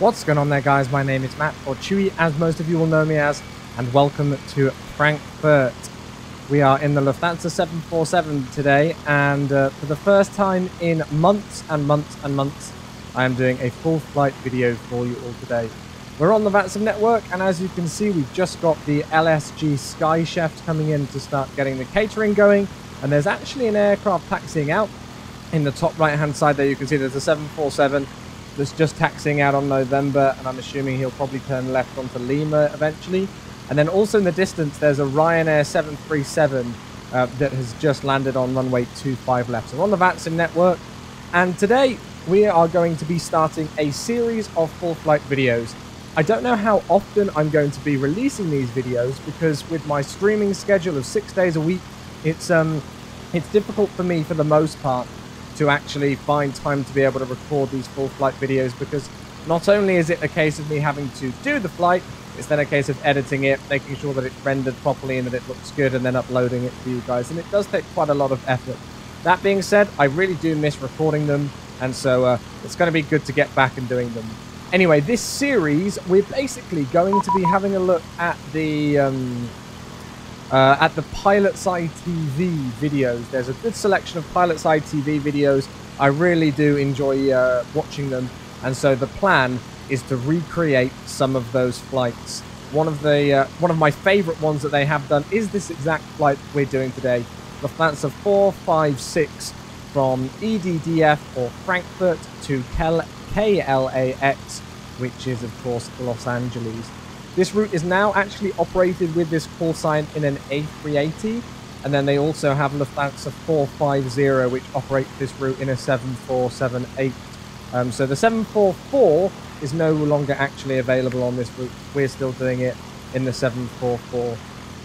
What's going on there, guys? My name is Matt, or Chewy, as most of you will know me as, and welcome to Frankfurt. We are in the Lufthansa 747 today, and for the first time in months and months and months, I am doing a full flight video for you all today. We're on the VIII network, and as you can see, we've just got the LSG Sky Chef coming in to start getting the catering going, and there's actually an aircraft taxiing out. In the top right-hand side there, you can see there's a 747 that's just taxiing out on November, and I'm assuming he'll probably turn left onto Lima eventually. And then also in the distance, there's a Ryanair 737 that has just landed on runway 25 left. So we're on the VIII network, and today we are going to be starting a series of full flight videos. I don't know how often I'm going to be releasing these videos, because with my streaming schedule of 6 days a week, it's difficult for me for the most part to actually find time to be able to record these full flight videos, because not only is it a case of me having to do the flight, it's then a case of editing it, making sure that it's rendered properly and that it looks good, and then uploading it for you guys, and it does take quite a lot of effort. That being said, I really do miss recording them, and so it's going to be good to get back and doing them. Anyway, this series, we're basically going to be having a look at the Pilot Side TV videos. There's a good selection of Pilot Side TV videos. I really do enjoy watching them, and so the plan is to recreate some of those flights. One of my favorite ones that they have done is this exact flight we're doing today, Lufthansa 456 from EDDF or Frankfurt to KLAX, which is of course Los Angeles. This route is now actually operated with this call sign in an A380, and then they also have Lufthansa 450, which operates this route in a 7478. So the 744 is no longer actually available on this route. We're still doing it in the 744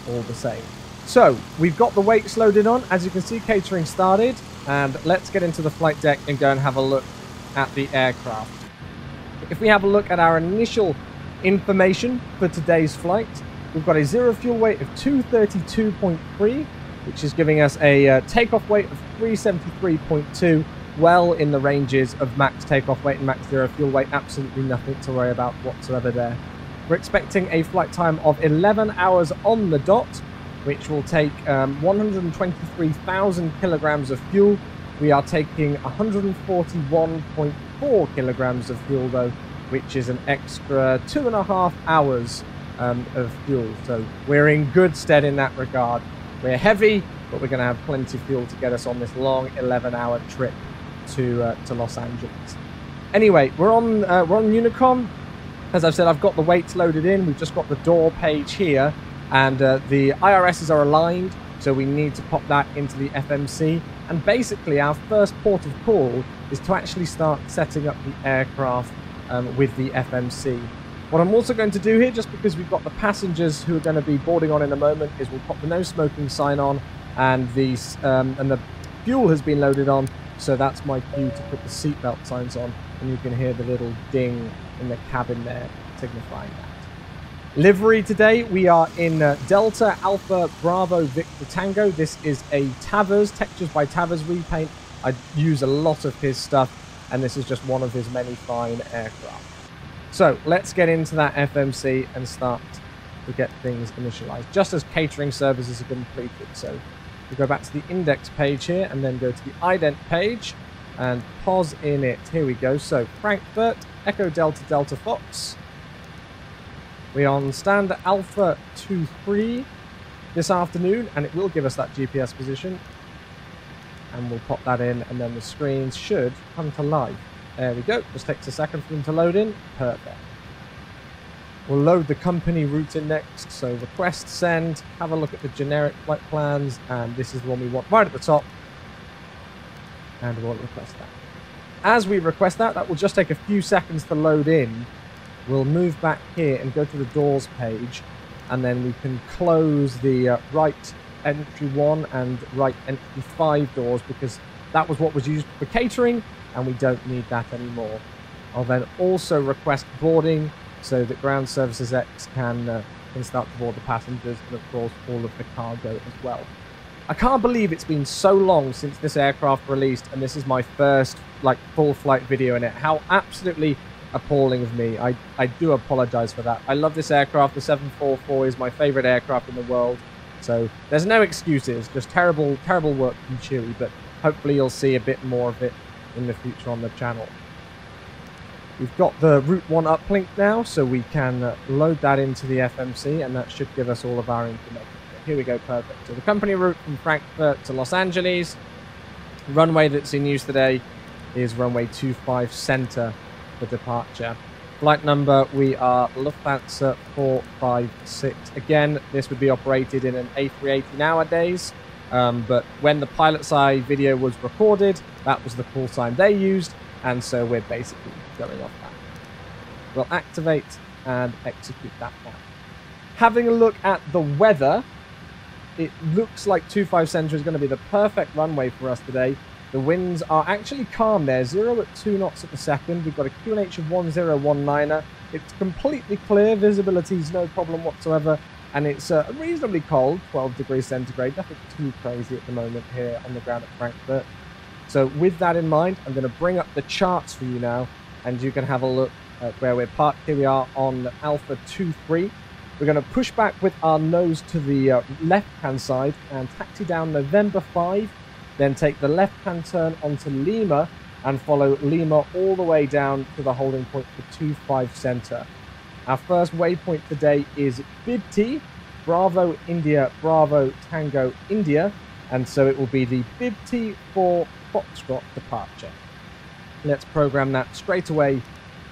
all the same. So we've got the weights loaded on. As you can see, catering started, and let's get into the flight deck and go and have a look at the aircraft. If we have a look at our initial information for today's flight, we've got a zero fuel weight of 232.3, which is giving us a takeoff weight of 373.2, well in the ranges of max takeoff weight and max zero fuel weight. Absolutely nothing to worry about whatsoever there. We're expecting a flight time of 11 hours on the dot, which will take 123,000 kilograms of fuel. We are taking 141.4 kilograms of fuel though, which is an extra 2.5 hours of fuel. So we're in good stead in that regard. We're heavy, but we're going to have plenty of fuel to get us on this long 11-hour trip to Los Angeles. Anyway, we're on Unicom. As I've said, I've got the weights loaded in. We've just got the door page here, and the IRSs are aligned, so we need to pop that into the FMC. And basically, our first port of call is to actually start setting up the aircraft with the FMC. What I'm also going to do here, just because we've got the passengers who are going to be boarding on in a moment, is we'll pop the no smoking sign on, and the fuel has been loaded on, so that's my cue to put the seatbelt signs on, and you can hear the little ding in the cabin there signifying that. Livery today, we are in Delta Alpha Bravo Victor Tango. This is a Tavers, Textures by Tavers repaint. I use a lot of his stuff, and this is just one of his many fine aircraft. So let's get into that FMC and start to get things initialized, just as catering services are completed. So we go back to the index page here, and then go to the ident page and pause in it. Here we go. So Frankfurt, Echo Delta Delta Fox. We're on stand Alpha 23 this afternoon, and it will give us that GPS position. And we'll pop that in, and then the screens should come to life. There we go. Just takes a second for them to load in. Perfect. We'll load the company route in next. So request send. Have a look at the generic flight plans, and this is the one we want right at the top. And we'll request that. As we request that, that will just take a few seconds to load in. We'll move back here and go to the doors page, and then we can close the right entry 1 and right entry 5 doors, because that was what was used for catering, and we don't need that anymore. I'll then also request boarding so that Ground Services X can start to board the passengers, and of course all of the cargo as well. I can't believe it's been so long since this aircraft released, and this is my first full flight video in it. How absolutely appalling of me. I do apologize for that. I love this aircraft. The 744 is my favorite aircraft in the world. So there's no excuses, just terrible work from Chewy, but hopefully you'll see a bit more of it in the future on the channel. We've got the Route 1 uplink now, so we can load that into the FMC, and that should give us all of our information. Here we go, perfect. So the company route from Frankfurt to Los Angeles, runway that's in use today is runway 25 center for departure. Flight number, we are Lufthansa 456. Again, this would be operated in an A380 nowadays, but when the pilot's eye video was recorded, that was the call sign they used, and so we're basically going off that. We'll activate and execute that now. Having a look at the weather, it looks like 25 center is going to be the perfect runway for us today. The winds are actually calm there, 0 at 2 knots at the second. We've got a QNH of 1019er. It's completely clear, visibility is no problem whatsoever, and it's reasonably cold, 12 degrees centigrade, nothing too crazy at the moment here on the ground at Frankfurt. So with that in mind, I'm going to bring up the charts for you now, and you can have a look at where we're parked. Here we are on Alpha 23. We're going to push back with our nose to the left-hand side and taxi down November 5, then take the left-hand turn onto Lima and follow Lima all the way down to the holding point for 25 center. Our first waypoint today is VIII, Bravo India, Bravo Tango India, and so it will be the VIII for Foxtrot departure. Let's program that straight away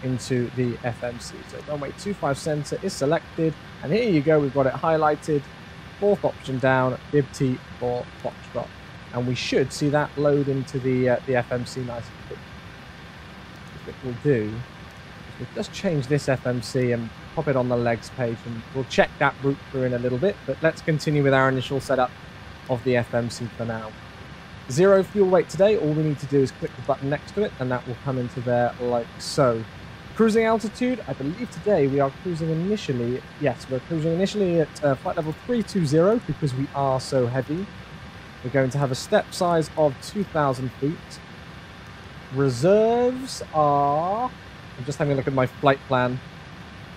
into the FMC. So runway 25 center is selected, and here you go, we've got it highlighted, fourth option down, VIII for Foxtrot. And we should see that load into the FMC nice and quick. What we'll do is we'll just change this FMC and pop it on the legs page, and we'll check that route through in a little bit, but let's continue with our initial setup of the FMC for now. 0 fuel weight today. All we need to do is click the button next to it, and that will come into there like so. Cruising altitude, I believe today we are cruising initially, yes, we're cruising initially at flight level 320 because we are so heavy. We're going to have a step size of 2,000 feet. Reserves are, I'm just having a look at my flight plan,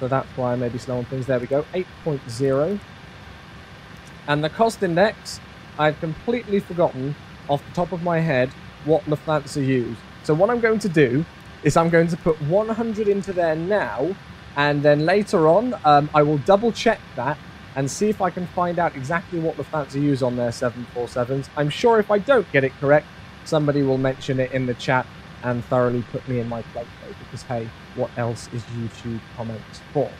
so that's why I may be slow on things. There we go, 8.0. And the cost index, I've completely forgotten off the top of my head what Lufthansa use. So what I'm going to do is I'm going to put 100 into there now, and then later on I will double check that and see if I can find out exactly what Lufthansa use on their 747s. I'm sure if I don't get it correct, somebody will mention it in the chat and thoroughly put me in my place, because hey, what else is YouTube comments for?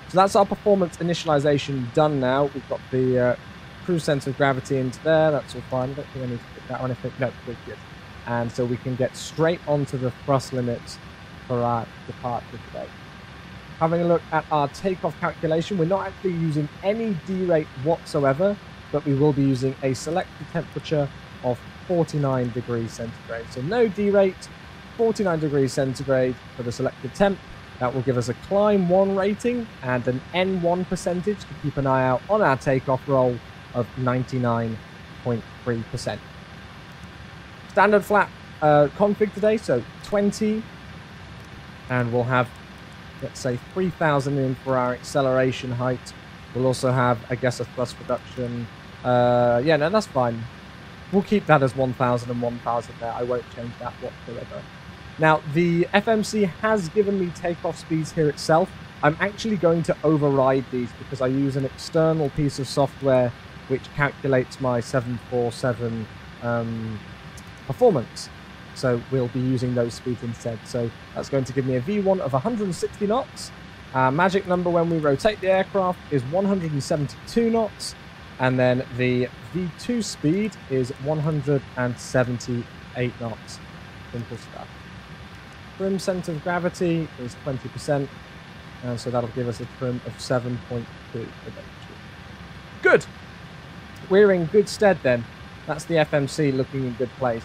So that's our performance initialization done now. We've got the cruise center of gravity into there. That's all fine. I don't think I need to put that on anything. No, we're good. And so we can get straight onto the thrust limits for our departure today. Having a look at our takeoff calculation, we're not actually using any D-rate whatsoever, but we will be using a selected temperature of 49 degrees centigrade. So no D-rate, 49 degrees centigrade for the selected temp. That will give us a climb 1 rating and an N1 percentage to keep an eye out on our takeoff roll of 99.3%. Standard flap config today, so 20, and we'll have, let's say, 3,000 in for our acceleration height. We'll also have, I guess, a thrust reduction. Yeah, no, that's fine. We'll keep that as 1,000 and 1,000 there. I won't change that whatsoever. Now, the FMC has given me takeoff speeds here itself. I'm actually going to override these because I use an external piece of software which calculates my 747 performance. So we'll be using those speeds instead. So that's going to give me a V1 of 160 knots. Our magic number when we rotate the aircraft is 172 knots. And then the V2 speed is 178 knots. Simple stuff. Trim center of gravity is 20%. And so that'll give us a trim of 7.2. Good. We're in good stead then. That's the FMC looking in good place.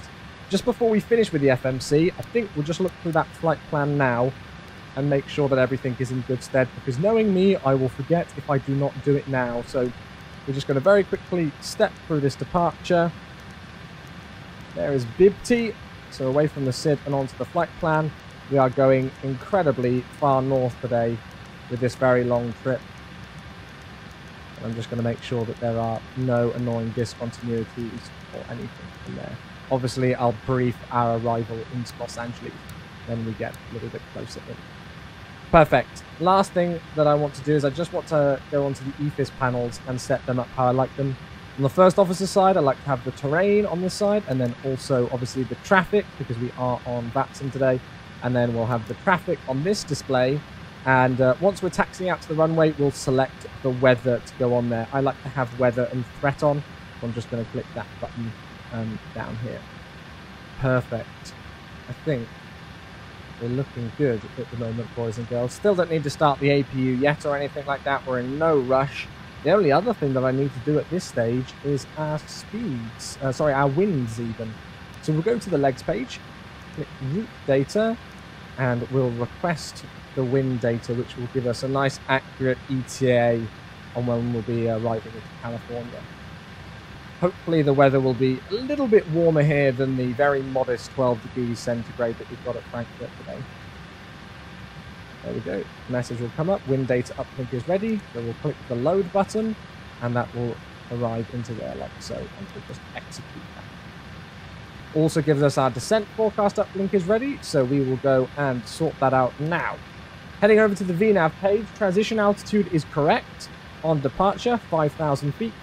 Just before we finish with the FMC, I think we'll just look through that flight plan now and make sure that everything is in good stead, because knowing me, I will forget if I do not do it now. So we're just going to very quickly step through this departure. There is VIII, so away from the SID and onto the flight plan. we are going incredibly far north today with this very long trip. And I'm just going to make sure that there are no annoying discontinuities or anything in there. Obviously, I'll brief our arrival into Los Angeles when we get a little bit closer in. Perfect. Last thing that I want to do is I just want to go onto the EFIS panels and set them up how I like them. On the first officer side, I like to have the terrain on this side, and then also obviously the traffic, because we are on VIII today. And then we'll have the traffic on this display. And once we're taxiing out to the runway, we'll select the weather to go on there. I like to have weather and threat on. So I'm just going to click that button down here. Perfect. I think we're looking good at the moment, boys and girls. Still don't need to start the APU yet or anything like that. We're in no rush. The only other thing that I need to do at this stage is our speeds. Our winds even. So we'll go to the legs page, click route data, and we'll request the wind data, which will give us a nice accurate ETA on when we'll be arriving into California. Hopefully the weather will be a little bit warmer here than the very modest 12 degrees centigrade that we've got at Frankfurt today. There we go. The message will come up. Wind data uplink is ready. So we'll click the load button, and that will arrive into there like so, and we'll just execute that. Also gives us our descent forecast uplink is ready, so we will go and sort that out now. Heading over to the VNAV page, transition altitude is correct on departure, 5,000 feet.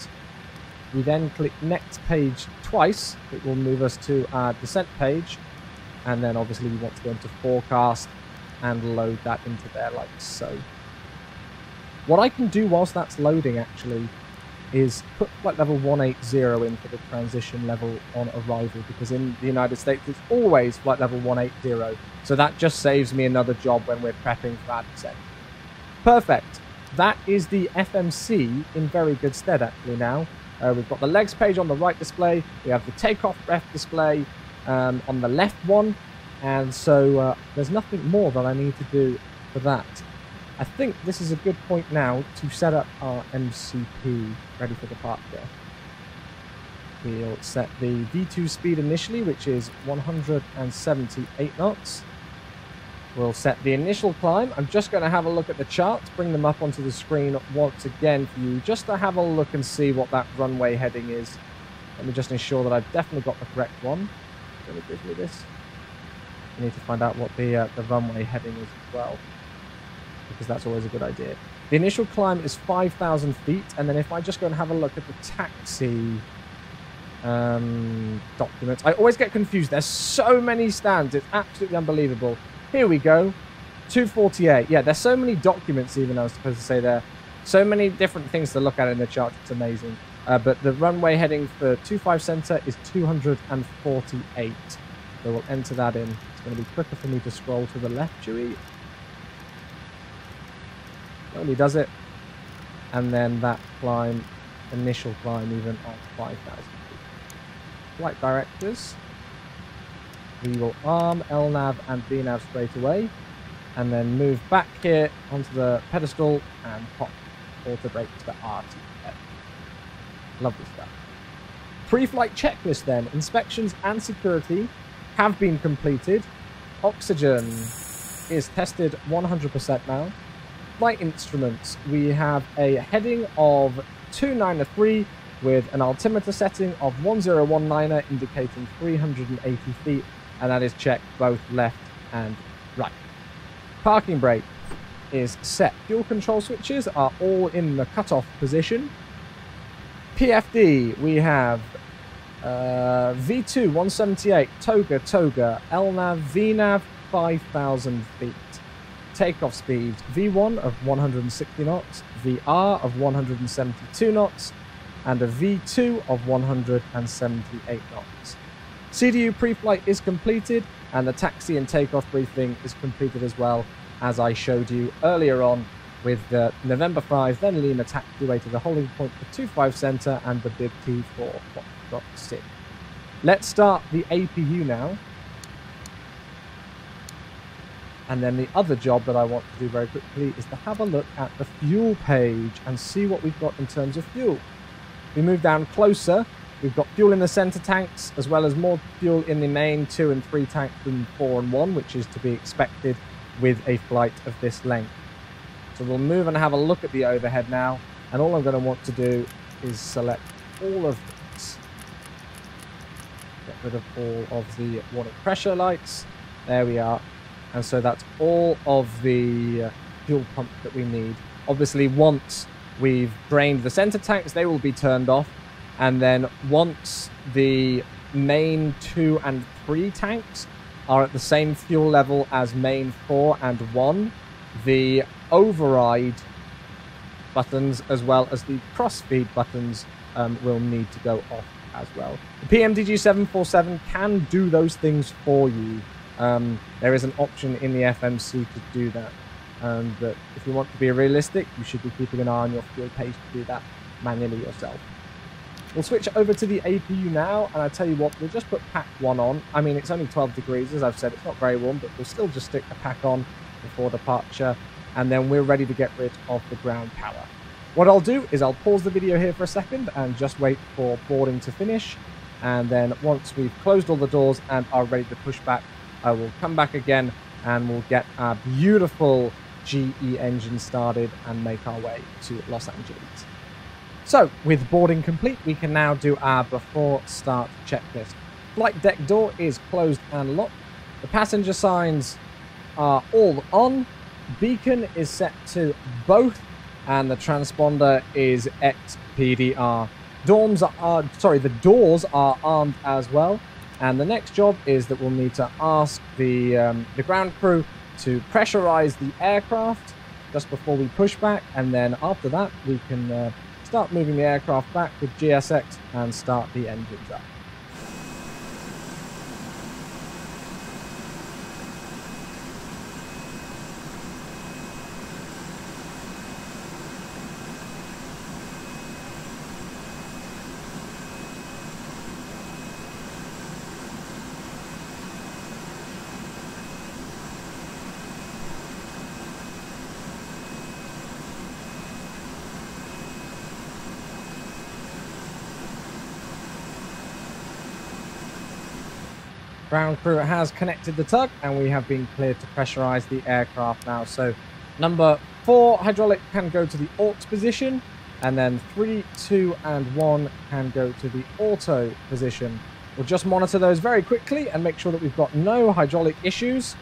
We then click next page twice. It will move us to our descent page, and then obviously we want to go into forecast and load that into there like so. What I can do whilst that's loading actually is put flight level 180 in for the transition level on arrival, because in the United States it's always flight level 180, so that just saves me another job when we're prepping for our descent. Perfect. That is the FMC in very good stead actually now. We've got the legs page on the right display, we have the takeoff ref display on the left one, and so there's nothing more that I need to do for that. I think this is a good point now to set up our MCP ready for departure. We'll set the V2 speed initially, which is 178 knots. We'll set the initial climb. I'm just going to have a look at the charts, bring them up onto the screen once again for you, just to have a look and see what that runway heading is. Let me just ensure that I've definitely got the correct one. Let me give you this. I need to find out what the runway heading is as well, because that's always a good idea. The initial climb is 5,000 feet, and then if I just go and have a look at the taxi documents, I always get confused. There's so many stands. It's absolutely unbelievable. Here we go. 248. Yeah, there's so many documents even, I was supposed to say there. So many different things to look at in the chart. It's amazing. But the runway heading for 25 center is 248. So we'll enter that in. It's going to be quicker for me to scroll to the left, Chewie. Only does it. And then that climb, initial climb even at 5,000 feet. Flight directors. We will arm LNAV and VNAV straight away, and then move back here onto the pedestal and pop auto brake to RTF. Lovely stuff. Pre-flight checklist then. Inspections and security have been completed. Oxygen is tested 100% now. Flight instruments. We have a heading of 293 with an altimeter setting of 1019 indicating 380 feet. And that is checked both left and right. Parking brake is set. Fuel control switches are all in the cutoff position. PFD, we have V2 178, Toga, LNAV, VNAV 5,000 feet. Takeoff speeds V1 of 160 knots, VR of 172 knots, and a V2 of 178 knots. CDU pre-flight is completed, and the taxi and takeoff briefing is completed as well, as I showed you earlier on with the November 5, then Lima taxiway to the holding point for 25 center and the big T4 Foxtrot. Let's start the APU now. And then the other job that I want to do very quickly is to have a look at the fuel page and see what we've got in terms of fuel. We move down closer. We've got fuel in the center tanks, as well as more fuel in the main 2 and 3 tanks than 4 and 1, which is to be expected with a flight of this length. So we'll move and have a look at the overhead now. And all I'm going to want to do is select all of this. Get rid of all of the water pressure lights. There we are. And so that's all of the fuel pump that we need. Obviously, once we've drained the center tanks, they will be turned off. And then once the main 2 and 3 tanks are at the same fuel level as main 4 and 1, the override buttons as well as the cross-feed buttons will need to go off as well. The PMDG 747 can do those things for you. There is an option in the FMC to do that. But if you want to be realistic, you should be keeping an eye on your fuel page to do that manually yourself. We'll switch over to the APU now, and I tell you what, we'll just put pack 1 on. I mean, it's only 12 degrees, as I've said, it's not very warm, but we'll still just stick the pack on before departure, and then we're ready to get rid of the ground power. What I'll do is I'll pause the video here for a second and just wait for boarding to finish, and then once we've closed all the doors and are ready to push back, I will come back again and we'll get our beautiful GE engine started and make our way to Los Angeles. So, with boarding complete, we can now do our before start checklist. Flight deck door is closed and locked. The passenger signs are all on. Beacon is set to both, and the transponder is XPDR. The doors are armed as well. And the next job is that we'll need to ask the ground crew to pressurize the aircraft just before we push back, and then after that we can start moving the aircraft back with GSX and start the engines up. Ground crew has connected the tug, and we have been cleared to pressurize the aircraft now. So number 4 hydraulic can go to the aux position, and then 3, 2, and 1 can go to the auto position. We'll just monitor those very quickly and make sure that we've got no hydraulic issues.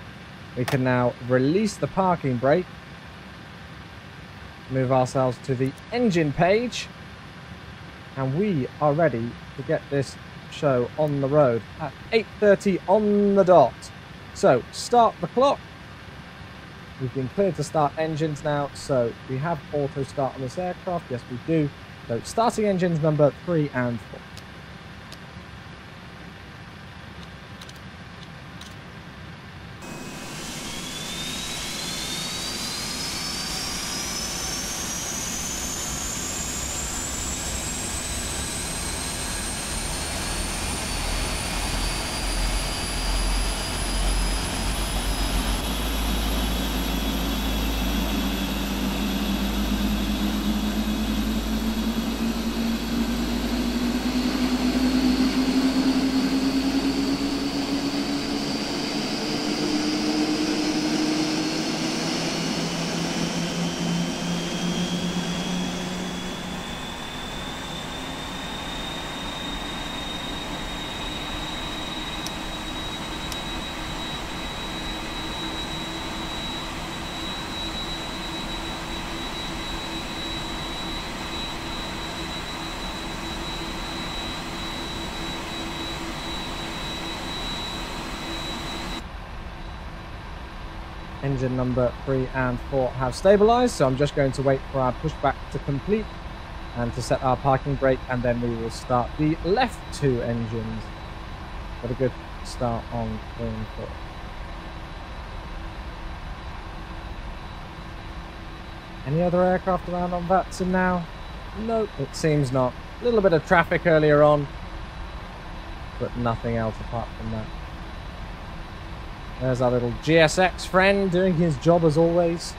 We can now release the parking brake, move ourselves to the engine page, and we are ready to get this show on the road at 8:30 on the dot. So start the clock. We've been cleared to start engines now, so we have auto start on this aircraft. Yes, we do. So starting engines number 3 and 4. Engine number 3 and 4 have stabilized, so I'm just going to wait for our pushback to complete and to set our parking brake, and then we will start the left 2 engines. Got a good start on 3 and 4. Any other aircraft around on VIII now? No, it seems not. A little bit of traffic earlier on, but nothing else apart from that. There's our little GSX friend doing his job as always.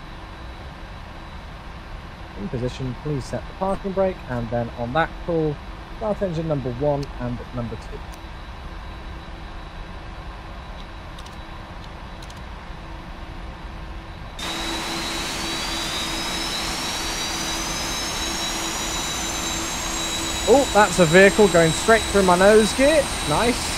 In position, please set the parking brake, and then on that call, Start engine number 1 and number 2. Oh, that's a vehicle going straight through my nose gear. Nice.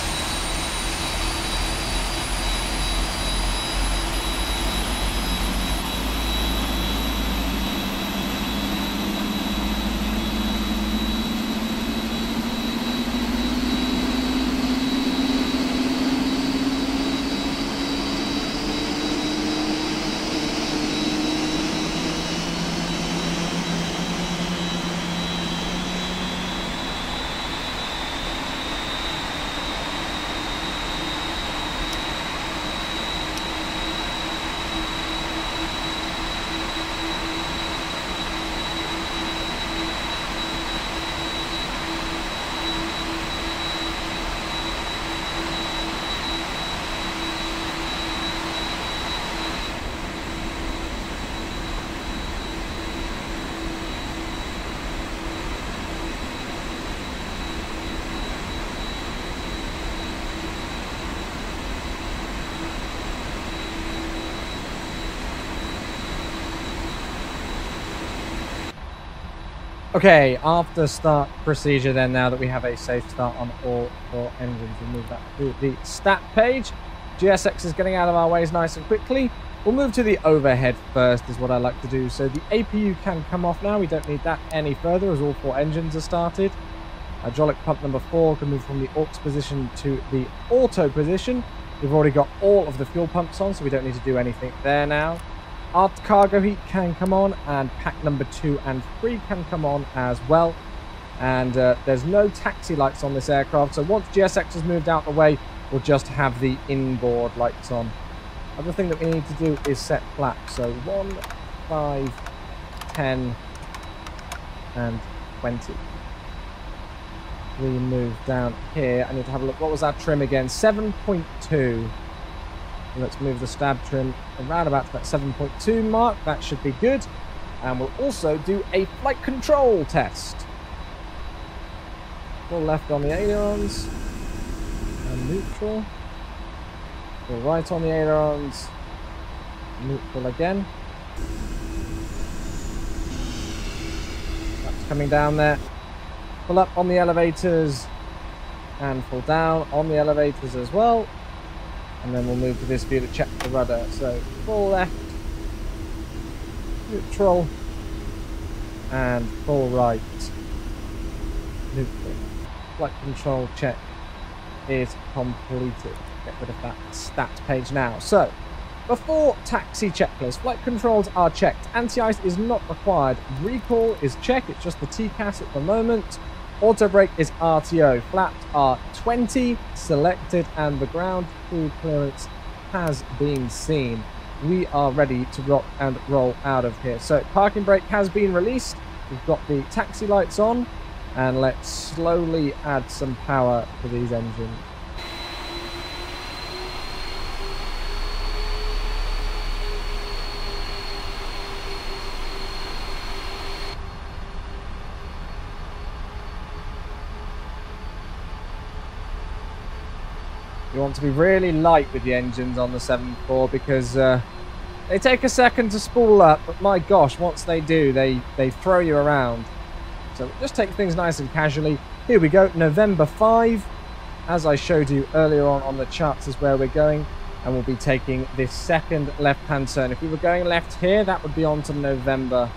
Okay, after start procedure then, now that we have a safe start on all 4 engines, we'll move that to the stat page. GSX is getting out of our ways nice and quickly. We'll move to the overhead first, is what I like to do. So the APU can come off now. We don't need that any further as all 4 engines are started. Hydraulic pump number 4 can move from the aux position to the auto position. We've already got all of the fuel pumps on, so we don't need to do anything there now. Our cargo heat can come on, and pack number 2 and 3 can come on as well. And there's no taxi lights on this aircraft, so once GSX has moved out the way, we'll just have the inboard lights on. Other thing that we need to do is set flaps. So 1, 5, 10, and 20. We move down here. I need to have a look. What was our trim again? 7.2. Let's move the stab trim around about to that 7.2 mark. That should be good. And we'll also do a flight control test. Full left on the ailerons. And neutral. Full right on the ailerons. Neutral again. That's coming down there. Full up on the elevators. And full down on the elevators as well. And then we'll move to this view to check the rudder. So full left, neutral, and full right, neutral. Flight control check is completed. Get rid of that stats page now. So before taxi checklist, flight controls are checked. Anti-ice is not required. Recall is checked. It's just the TCAS at the moment. Auto brake is RTO. Flaps are 20 selected, and the ground crew clearance has been seen. We are ready to rock and roll out of here. So parking brake has been released. We've got the taxi lights on, and let's slowly add some power to these engines. You want to be really light with the engines on the 7.4 because they take a second to spool up, but my gosh, once they do, they throw you around. So just take things nice and casually. Here we go, November 5. As I showed you earlier on the charts is where we're going, and we'll be taking this second left-hand turn. If we were going left here, that would be on to November.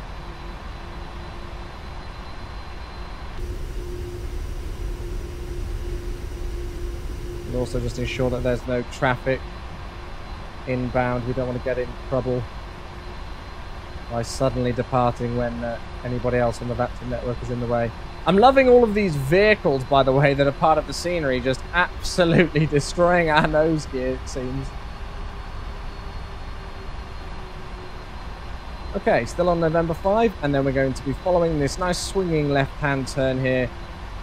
Also just ensure that there's no traffic inbound. We don't want to get in trouble by suddenly departing when anybody else on the VIII network is in the way. I'm loving all of these vehicles, by the way, that are part of the scenery, just absolutely destroying our nose gear, it seems. Okay, still on November 5, and then we're going to be following this nice swinging left-hand turn here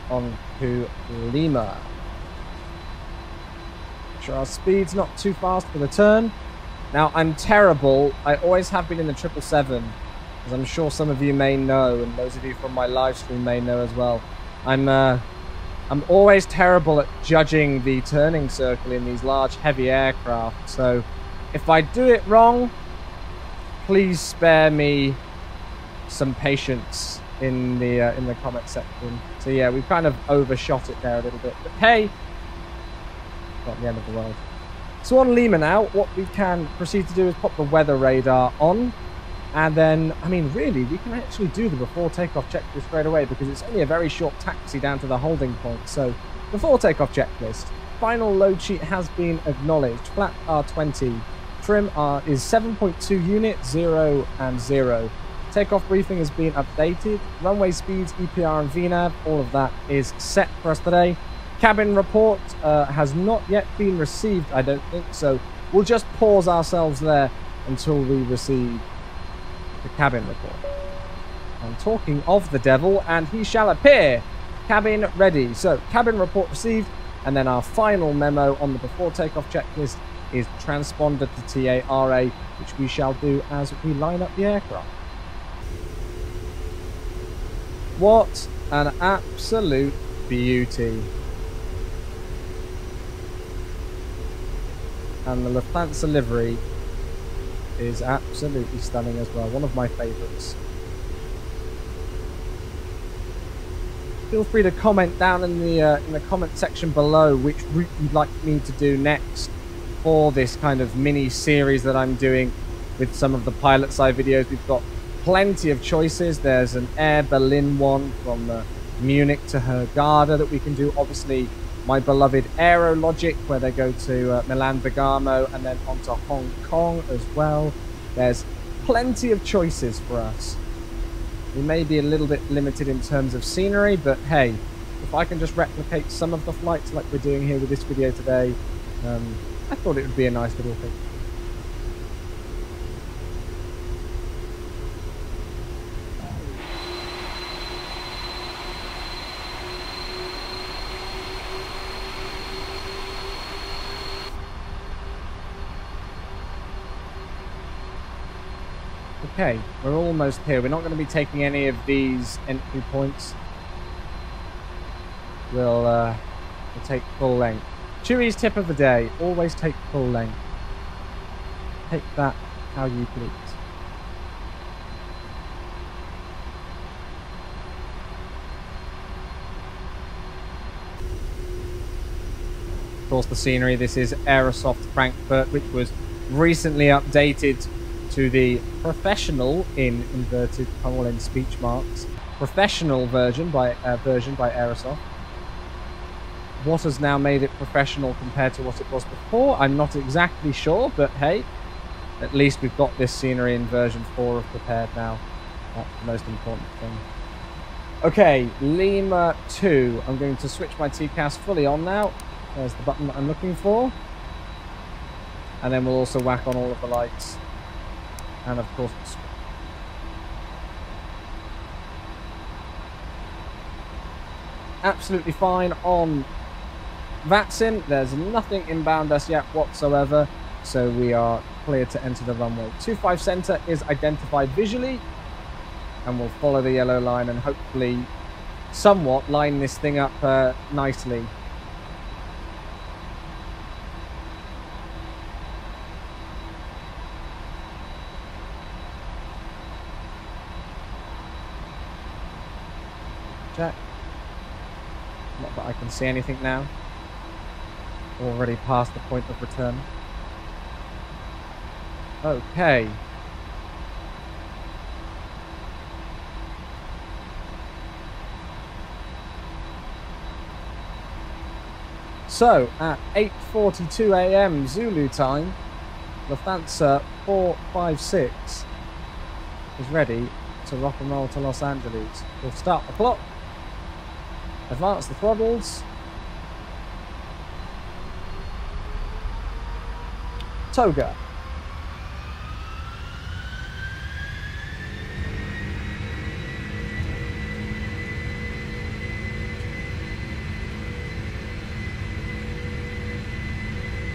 on to Lima. Sure, our speed's not too fast for the turn. Now, I'm terrible. I always have been in the 777, as I'm sure some of you may know, and those of you from my live stream may know as well. I'm I'm always terrible at judging the turning circle in these large, heavy aircraft. So if I do it wrong, please spare me some patience in the comment section. So yeah, we've kind of overshot it there a little bit. But hey, not the end of the world. So on Lima now, what we can proceed to do is pop the weather radar on. And then, I mean, really, we can actually do the before takeoff checklist straight away because it's only a very short taxi down to the holding point. So, before takeoff checklist, final load sheet has been acknowledged. Flat R20, trim is 7.2 units, 0 and 0. Takeoff briefing has been updated. Runway speeds, EPR and VNAV, all of that is set for us today. Cabin report has not yet been received, I don't think. So, we'll just pause ourselves there until we receive the cabin report. I'm talking of the devil, and he shall appear. Cabin ready. So, cabin report received, and then our final memo on the before takeoff checklist is transponder to TARA, which we shall do as we line up the aircraft. What an absolute beauty. And the Lufthansa livery is absolutely stunning as well. One of my favorites. Feel free to comment down in the comment section below which route you'd like me to do next for this kind of mini series that I'm doing with some of the pilot side videos. We've got plenty of choices. There's an Air Berlin one from Munich to Hurghada that we can do. Obviously, my beloved Aerologic, where they go to Milan Bergamo and then onto Hong Kong as well. There's plenty of choices for us. We may be a little bit limited in terms of scenery, but hey, if I can just replicate some of the flights like we're doing here with this video today, I thought it would be a nice little thing. Okay, we're almost here. We're not going to be taking any of these entry points. We'll take full length. Chewy's tip of the day, always take full length. Take that how you please. Of course, the scenery, this is Aerosoft Frankfurt, which was recently updated to the professional, in inverted all in speech marks, professional version by Aerosoft. What has now made it professional compared to what it was before, I'm not exactly sure, but hey, at least we've got this scenery in version 4 of prepared now. That's the most important thing. Okay, Lima 2. I'm going to switch my TCAS fully on now. There's the button that I'm looking for. And then we'll also whack on all of the lights. And of course, absolutely fine on VIII. There's nothing inbound us yet whatsoever, so we are clear to enter the runway. 25 center is identified visually, and we'll follow the yellow line and hopefully somewhat line this thing up nicely. Check. Not that I can see anything now. Already past the point of return. Okay. So, at 8:42 AM Zulu time, Lufthansa 456 is ready to rock and roll to Los Angeles. We'll start the clock. Advance the throttles. Toga.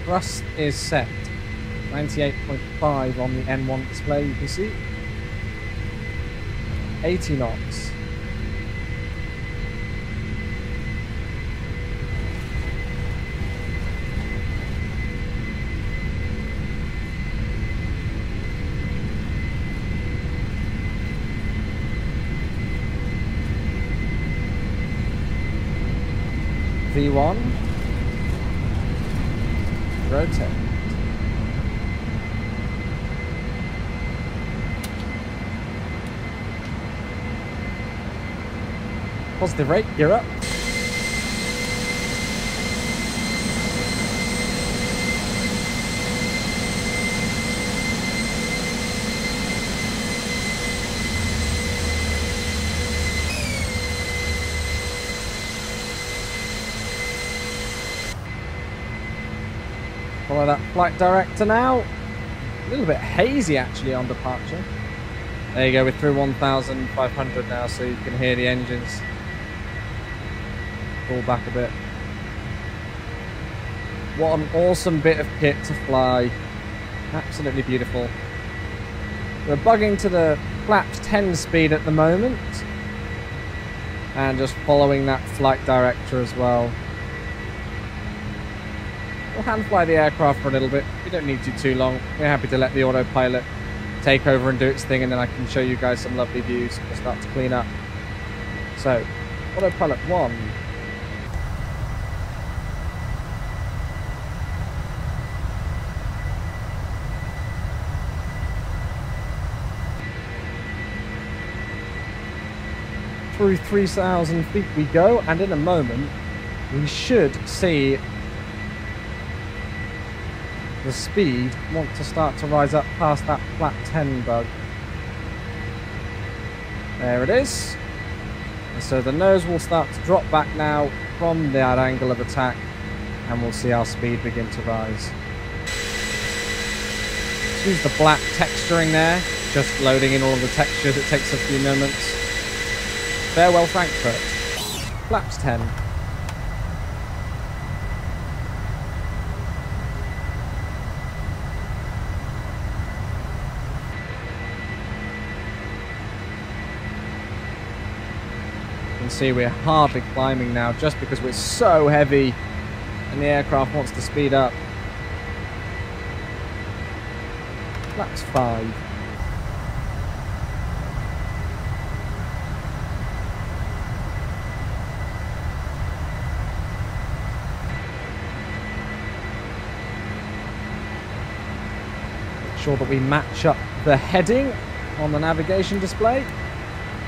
Thrust is set. 98.5 on the N1 display, you can see. 80 knots. V1. Rotate. Positive rate, gear up. Follow that flight director now. A little bit hazy actually on departure. There you go, we're through 1,500 now, so you can hear the engines pull back a bit. What an awesome bit of kit to fly. Absolutely beautiful. We're bugging to the flaps 10 speed at the moment. And just following that flight director as well. We'll hand fly the aircraft for a little bit. We don't need to too long. We're happy to let the autopilot take over and do its thing, and then I can show you guys some lovely views. We'll start to clean up. So, autopilot 1. Through 3,000 feet we go, and in a moment we should see the speed want to start to rise up past that flat 10 bug. There it is. And so the nose will start to drop back now from that angle of attack, and we'll see our speed begin to rise. Use the black texturing there, just loading in all of the textures. It takes a few moments. Farewell Frankfurt. Flaps 10. You can see we're hardly climbing now just because we're so heavy and the aircraft wants to speed up. Flaps 5. Sure that we match up the heading on the navigation display,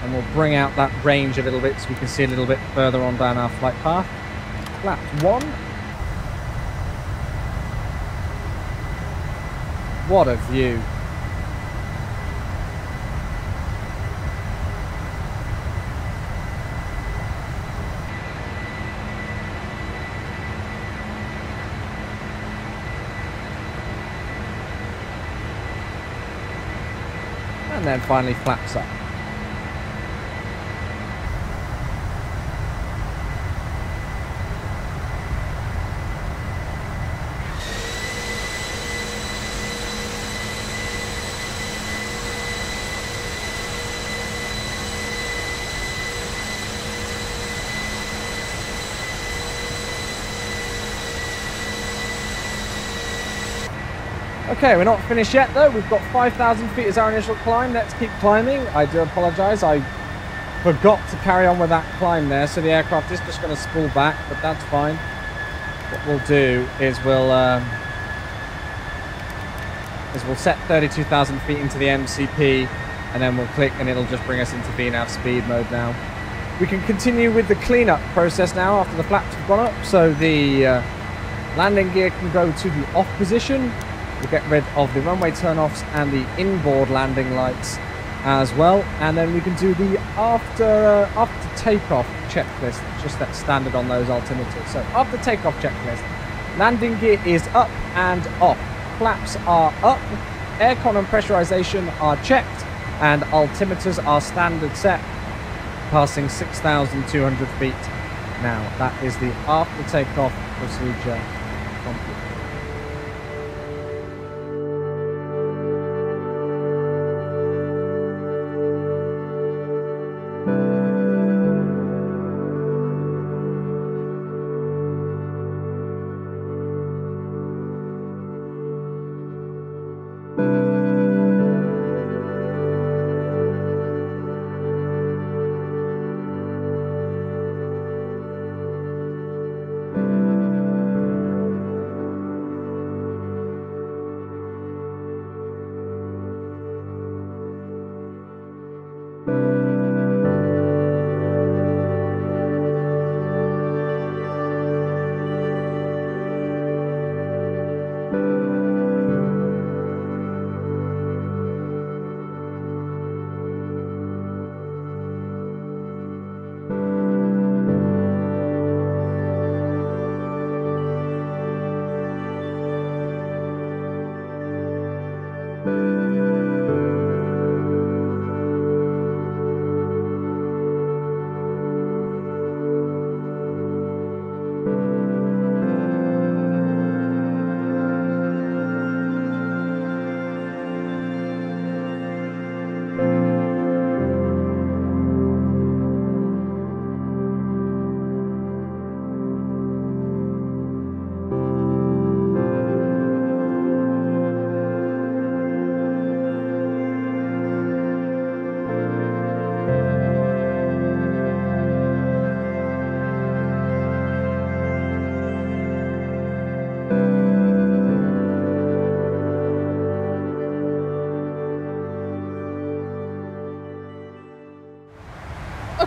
and we'll bring out that range a little bit so we can see a little bit further on down our flight path. Flaps 1. What a view. And then finally flaps up. Okay, we're not finished yet though. We've got 5,000 feet as our initial climb. Let's keep climbing. I do apologize. I forgot to carry on with that climb there, so the aircraft is just going to spool back, but that's fine. What we'll do is we'll set 32,000 feet into the MCP, and then we'll click and it'll just bring us into VNAV speed mode now. We can continue with the cleanup process now after the flaps have gone up, so the landing gear can go to the off position. We'll get rid of the runway turnoffs and the inboard landing lights as well, and then we can do the after takeoff checklist, just that standard on those altimeters. So after takeoff checklist, landing gear is up and off, flaps are up, aircon and pressurization are checked, and altimeters are standard set, passing 6,200 feet. Now that is the after takeoff procedure complete.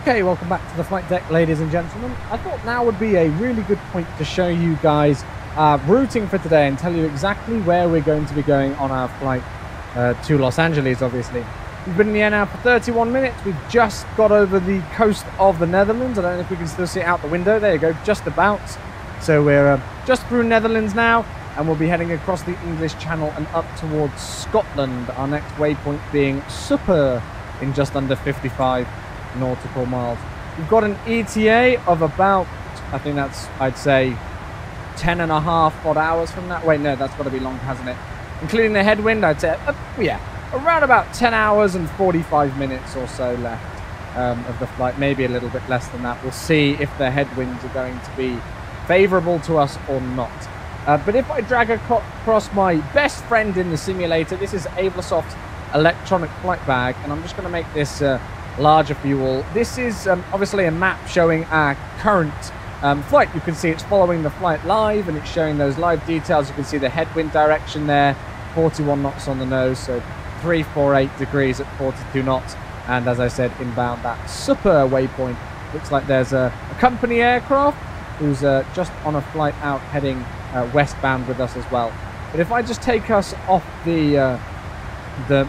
Okay, welcome back to the flight deck, ladies and gentlemen. I thought now would be a really good point to show you guys routing for today and tell you exactly where we're going to be going on our flight to Los Angeles, obviously. We've been in the air now for 31 minutes. We've just got over the coast of the Netherlands. I don't know if we can still see it out the window. There you go, just about. So we're just through Netherlands now, and we'll be heading across the English Channel and up towards Scotland. Our next waypoint being Super in just under 55 nautical miles. We've got an ETA of about, I think that's, I'd say, 10 and a half odd hours from that. Wait, no, that's got to be long, hasn't it? Including the headwind, I'd say, yeah, around about 10 hours and 45 minutes or so left of the flight. Maybe a little bit less than that. We'll see if the headwinds are going to be favorable to us or not. But if I drag across my best friend in the simulator, this is Aivlasoft's electronic flight bag, and I'm just going to make this larger for you all. This is obviously a map showing our current flight. You can see it's following the flight live, and it's showing those live details. You can see the headwind direction there, 41 knots on the nose, so 348 degrees at 42 knots. And as I said, inbound that Super waypoint. Looks like there's a company aircraft who's just on a flight out heading westbound with us as well. But if I just take us off the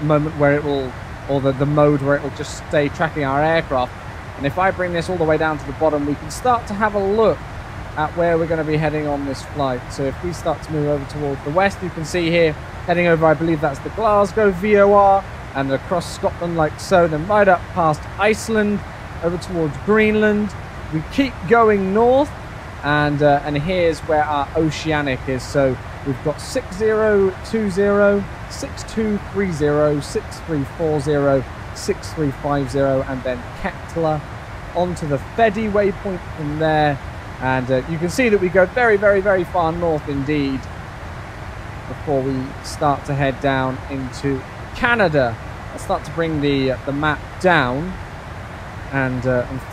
moment where it will, or the mode where it will just stay tracking our aircraft, and if I bring this all the way down to the bottom, we can start to have a look at where we're going to be heading on this flight. So if we start to move over towards the west, you can see here, heading over, I believe that's the Glasgow VOR, and across Scotland like so, then right up past Iceland, over towards Greenland. We keep going north, and here's where our oceanic is. So we've got 6020, 6230, 6340, 6350, and then Kepler onto the FSD waypoint from there. And you can see that we go very, very, very far north indeed before we start to head down into Canada. I'll start to bring the map down and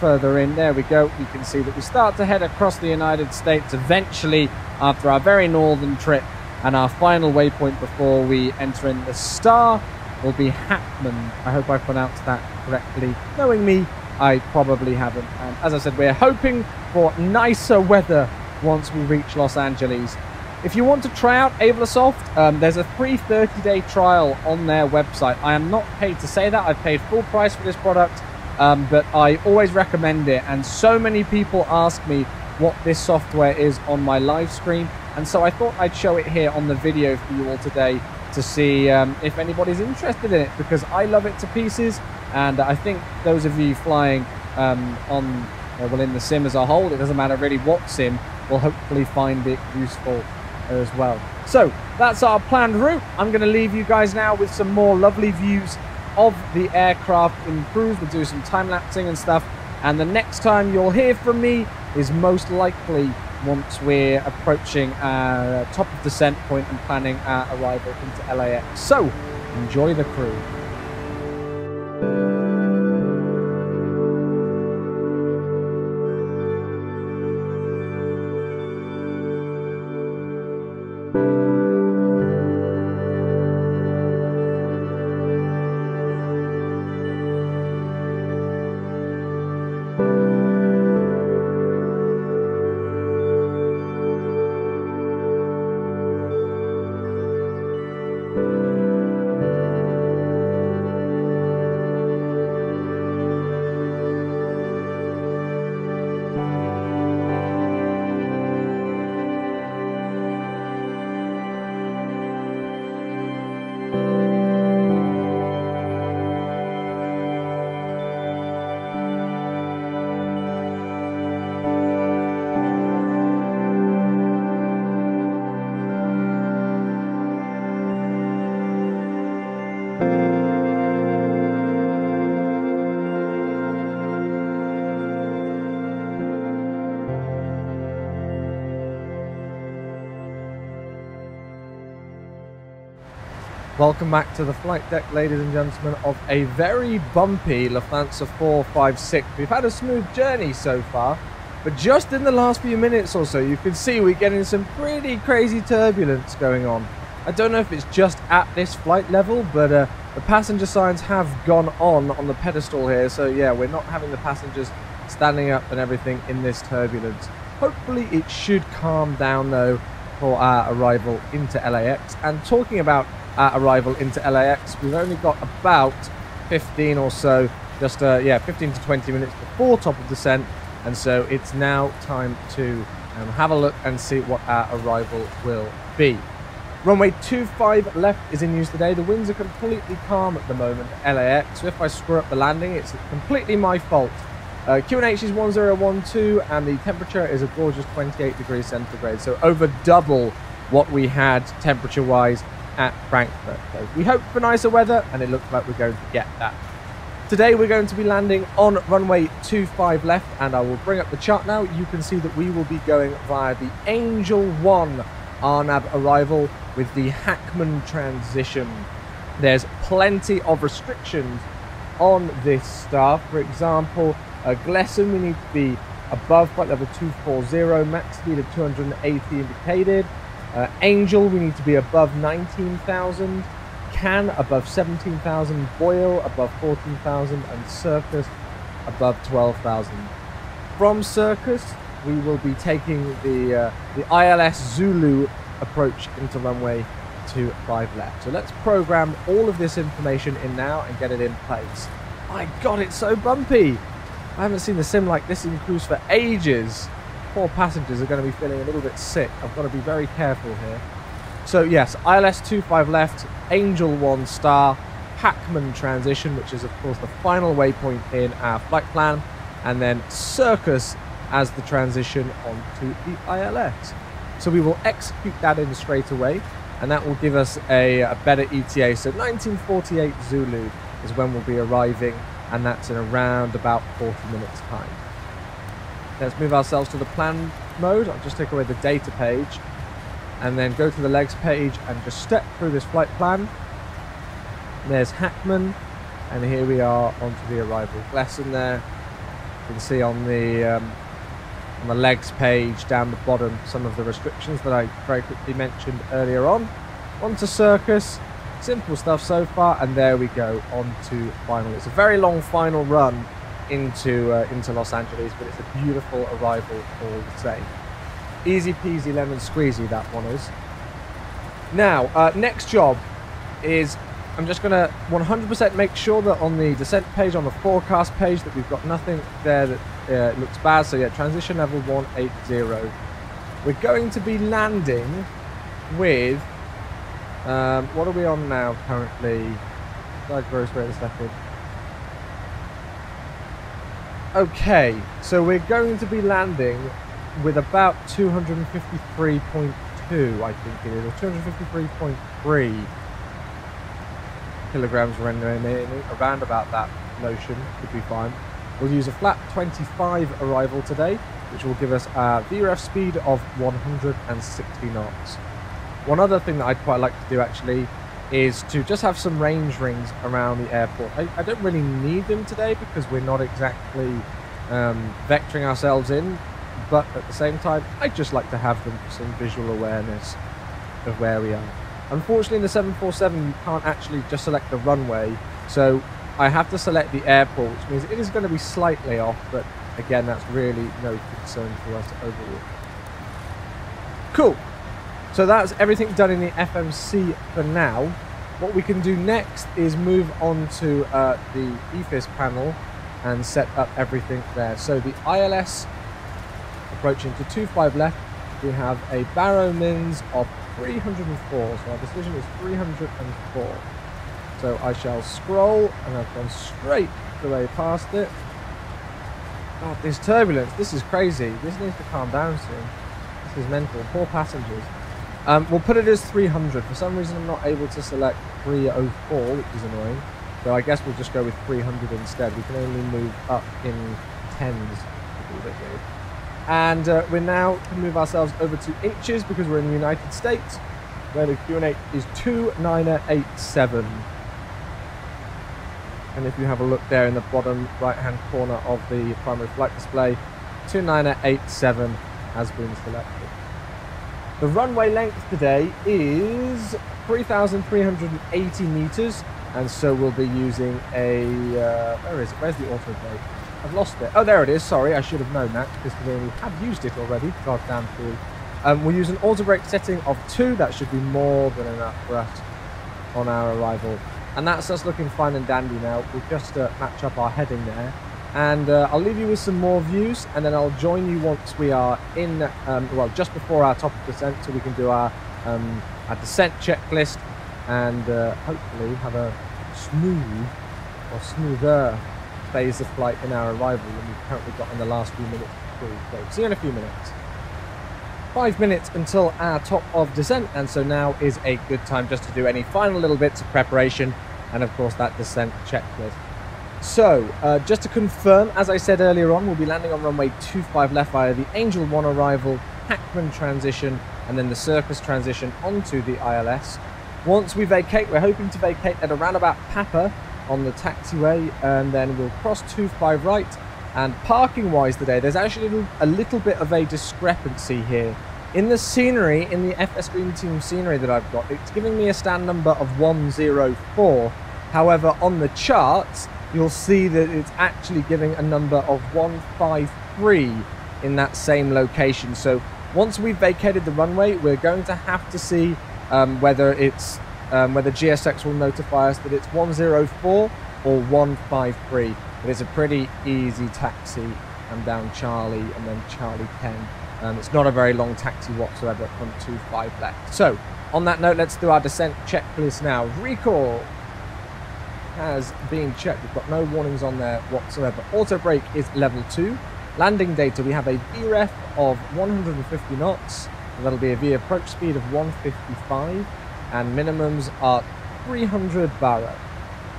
further in. There we go. You can see that we start to head across the United States eventually after our very northern trip. And our final waypoint before we enter in the star will be Hackman. I hope I pronounced that correctly. Knowing me, I probably haven't. And as I said, we're hoping for nicer weather once we reach Los Angeles. If you want to try out Aivlasoft, there's a free 30-day trial on their website. I am not paid to say that. I've paid full price for this product, but I always recommend it. And so many people ask me what this software is on my live stream. And so I thought I'd show it here on the video for you all today to see if anybody's interested in it, because I love it to pieces, and I think those of you flying well, in the sim as a whole, it doesn't matter really what sim, will hopefully find it useful as well. So that's our planned route. I'm going to leave you guys now with some more lovely views of the aircraft in cruise. We'll do some time-lapsing and stuff, and the next time you'll hear from me is most likely once we're approaching our top of descent point and planning our arrival into LAX. So, enjoy the cruise. Welcome back to the flight deck, ladies and gentlemen, of a very bumpy Lufthansa 456. We've had a smooth journey so far, but just in the last few minutes or so, you can see we're getting some pretty crazy turbulence going on. I don't know if it's just at this flight level, but the passenger signs have gone on the pedestal here. So yeah, we're not having the passengers standing up and everything in this turbulence. Hopefully it should calm down though for our arrival into LAX. And talking about our arrival into LAX, we've only got about 15 or so, just 15 to 20 minutes before top of descent. And so it's now time to have a look and see what our arrival will be. Runway 25 left is in use today. The winds are completely calm at the moment at LAX, so if I screw up the landing, it's completely my fault. QNH is 1012 and the temperature is a gorgeous 28 degrees centigrade, so over double what we had temperature-wise at Frankfurt. So we hope for nicer weather, and it looks like we're going to get that. Today we're going to be landing on runway 25 left, and I will bring up the chart now. You can see that we will be going via the Angel 1 RNAV arrival with the Hackman transition. There's plenty of restrictions on this star. For example, Gleason, we need to be above flight level 240, max speed of 280 indicated. Angel, we need to be above 19,000. Can above 17,000. Boyle above 14,000, and Circus above 12,000. From Circus, we will be taking the ILS Zulu approach into runway 25 left. So let's program all of this information in now and get it in place. My God, it's so bumpy. I haven't seen a sim like this in cruise for ages. Poor passengers are going to be feeling a little bit sick. I've got to be very careful here. So yes, ILS 25 left, Angel 1 star, Hackman transition, which is of course the final waypoint in our flight plan, and then Circus as the transition onto the ILS. So we will execute that in straight away, and that will give us a better ETA. So 1948 Zulu is when we'll be arriving, and that's in around about 40 minutes time. Let's move ourselves to the plan mode. I'll just take away the data page and then go to the legs page and just step through this flight plan. There's Hackman, and here we are onto the arrival. Gleason there. You can see on the legs page down the bottom some of the restrictions that I very quickly mentioned earlier on. Onto Circus. Simple stuff so far, and there we go on to final. It's a very long final run into Los Angeles, but it's a beautiful arrival all the same. Easy peasy lemon squeezy, that one is. Now, next job is I'm just going to 100% make sure that on the descent page, on the forecast page, that we've got nothing there that looks bad. So yeah, transition level 180. We're going to be landing with, what are we on now currently? Gross rate a second. Okay, so we're going to be landing with about 253.2, I think it is, or 253.3 kilograms remaining, around about that notion, could be fine. We'll use a flat 25 arrival today, which will give us a VREF speed of 160 knots. One other thing that I'd quite like to do actually is to just have some range rings around the airport. I don't really need them today because we're not exactly vectoring ourselves in, but at the same time, I'd just like to have them for some visual awareness of where we are. Unfortunately, in the 747, you can't actually just select the runway, so I have to select the airport, which means it is going to be slightly off, but again, that's really no concern for us overall. Cool. So that's everything done in the FMC for now. What we can do next is move on to the EFIS panel and set up everything there. So the ILS approaching to 25 left, we have a baro mins of 304. So our decision is 304. So I shall scroll, and I've gone straight the way past it. God, this turbulence, this is crazy. This needs to calm down soon. This is mental. Poor passengers. We'll put it as 300. For some reason, I'm not able to select 304, which is annoying. So I guess we'll just go with 300 instead. We can only move up in tens. And we're now going to move ourselves over to inches because we're in the United States, where the QNH is 2987. And if you have a look there in the bottom right-hand corner of the primary flight display, 2987 has been selected. The runway length today is 3,380 meters, and so we'll be using a, where is it? Where's the auto brake? I've lost it. Oh, there it is. Sorry, I should have known that because we have used it already. God damn fool. We'll use an auto brake setting of 2. That should be more than enough for us on our arrival. And that's us looking fine and dandy now. We'll just match up our heading there. And I'll leave you with some more views, and then I'll join you once we are in, well, just before our top of descent, so we can do our descent checklist and hopefully have a smooth or smoother phase of flight in our arrival than we've currently got in the last few minutes. So see you in a few minutes. 5 minutes until our top of descent, and so now is a good time just to do any final little bits of preparation and of course that descent checklist. So just to confirm, as I said earlier on, we'll be landing on runway 25 left via the Angel 1 arrival, Hackman transition, and then the Circus transition onto the ILS. Once we vacate, we're hoping to vacate at around about Papa on the taxiway, and then we'll cross 25 right. And parking wise today, there's actually a little bit of a discrepancy here. In the scenery, in the FSDreamTeam scenery that I've got, it's giving me a stand number of 104. However, on the charts, you'll see that it's actually giving a number of 153 in that same location. So once we've vacated the runway, we're going to have to see whether GSX will notify us that it's 104 or 153. But it's a pretty easy taxi down Charlie and then Charlie 10. It's not a very long taxi whatsoever from 25 left. So on that note, let's do our descent checklist now. Recall has been checked. We've got no warnings on there whatsoever. Auto brake is level 2. Landing data, we have a VREF of 150 knots. So that'll be a V approach speed of 155, and minimums are 300 baro.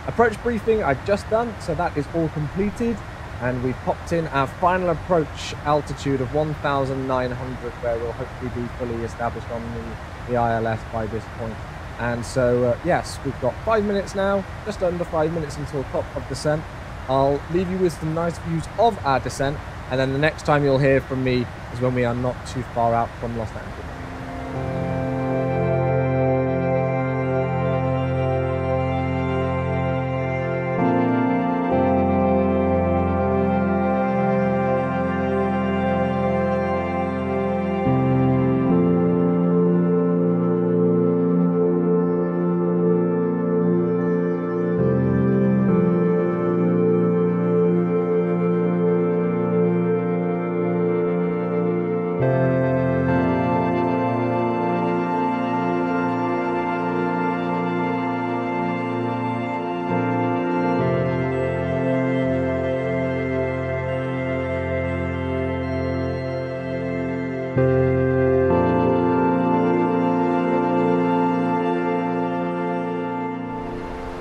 Approach briefing I've just done, so that is all completed, and we've popped in our final approach altitude of 1,900, where we'll hopefully be fully established on the ILS by this point. And so, yes, we've got 5 minutes now, just under 5 minutes until top of descent. I'll leave you with some nice views of our descent, and then the next time you'll hear from me is when we are not too far out from Los Angeles.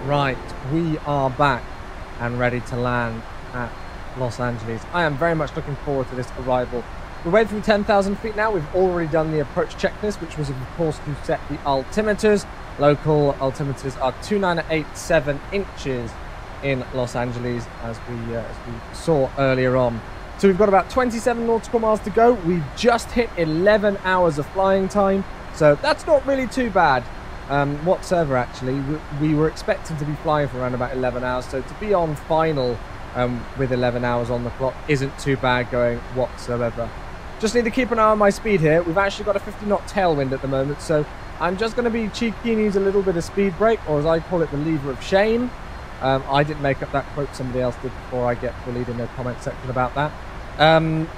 Right, we are back and ready to land at Los Angeles. I am very much looking forward to this arrival. We're way through 10,000 feet now. We've already done the approach checklist, which was of course to set the altimeters. Local altimeters are 2987 inches in Los Angeles, as we saw earlier on. So we've got about 27 nautical miles to go. We've just hit 11 hours of flying time, so that's not really too bad. Whatsoever, actually. We were expecting to be flying for around about 11 hours, so to be on final with 11 hours on the clock isn't too bad going whatsoever. Just need to keep an eye on my speed here. We've actually got a 50 knot tailwind at the moment, so I'm just going to be cheeky and use a little bit of speed brake, or as I call it, the lever of shame. I didn't make up that quote, somebody else did before I get bullied in the comment section about that.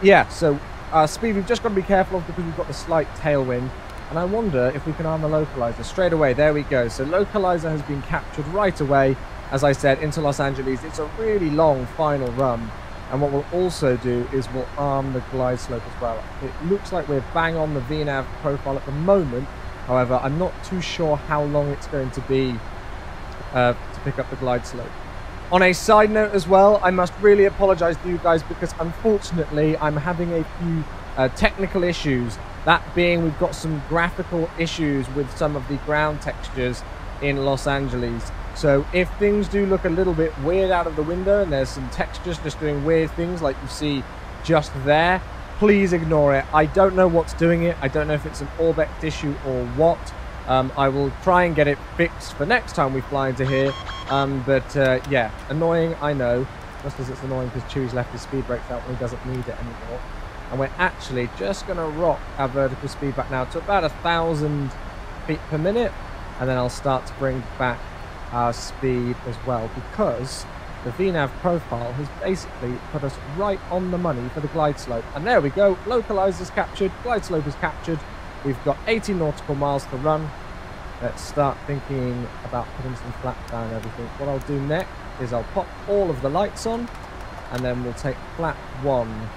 Yeah, so speed we've just got to be careful of because we've got the slight tailwind. And I wonder if we can arm the localizer straight away. There we go. So localizer has been captured right away. As I said, into Los Angeles. It's a really long final run. And what we'll also do is we'll arm the glide slope as well. It looks like we're bang on the VNAV profile at the moment. However, I'm not too sure how long it's going to be to pick up the glide slope. On a side note as well, I must really apologize to you guys because unfortunately I'm having a few technical issues. That being, we've got some graphical issues with some of the ground textures in Los Angeles. So if things do look a little bit weird out of the window and there's some textures just doing weird things like you see just there, please ignore it. I don't know what's doing it. I don't know if it's an ORBX issue or what. I will try and get it fixed for next time we fly into here. Yeah, annoying, I know. Just as it's annoying because Chewie's left his speed brakes out when he doesn't need it anymore. And we're actually just going to rock our vertical speed back now to about 1,000 feet per minute. And then I'll start to bring back our speed as well, because the VNAV profile has basically put us right on the money for the glide slope. And there we go. Localizer's captured. Glide slope is captured. We've got 80 nautical miles to run. Let's start thinking about putting some flaps down and everything. What I'll do next is I'll pop all of the lights on, and then we'll take flap 1.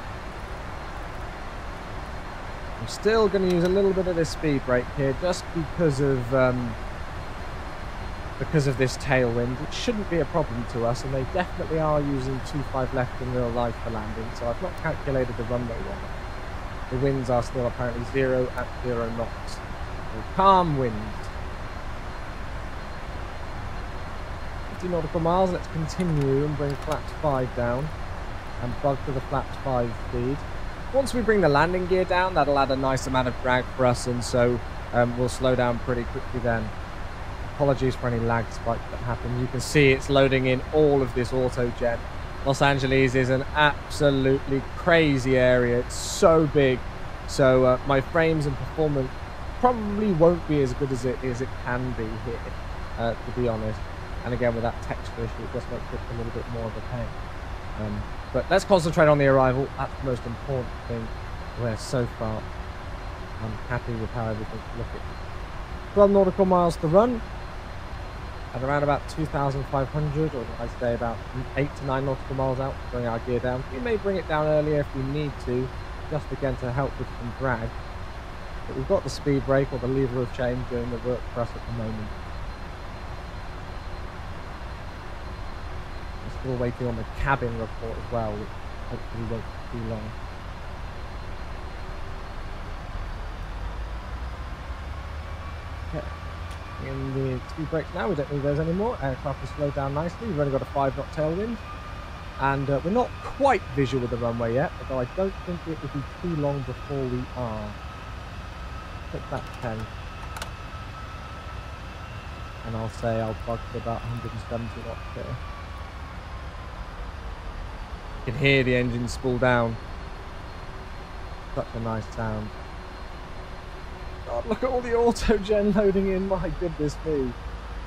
I'm still going to use a little bit of this speed brake here, just because of this tailwind. It shouldn't be a problem to us, and they definitely are using 2.5 left in real life for landing, so I've not calculated the runway one. The winds are still apparently 0 at 0 knots. So calm winds. 50 nautical miles. Let's continue and bring flaps 5 down and bug to the flaps 5 speed. Once we bring the landing gear down, that'll add a nice amount of drag for us, and so we'll slow down pretty quickly then. Apologies for any lag spike that happened. You can see it's loading in all of this auto-gen. Los Angeles is an absolutely crazy area. It's so big. So my frames and performance probably won't be as good as it can be here, to be honest. And again, with that texture issue, it just makes it a little bit more of a pain. But let's concentrate on the arrival. That's the most important thing. We're so far. I'm happy with how everything's looking. 12 nautical miles to run. At around about 2,500, or I say about 8 to 9 nautical miles out, bring our gear down. We may bring it down earlier if we need to, just again to help with some drag. But we've got the speed brake or the lever of change doing the work for us at the moment. We're still waiting on the cabin report as well, which hopefully won't be too long. Okay. In the speed brakes now, we don't need those anymore. Aircraft has slowed down nicely. We've only got a 5-knot tailwind, and we're not quite visual with the runway yet, although I don't think it will be too long before we are. Put that 10, and I'll say I'll bug to about 170 knots here. You can hear the engine spool down. Such a nice sound. God, look at all the auto-gen loading in, my goodness me.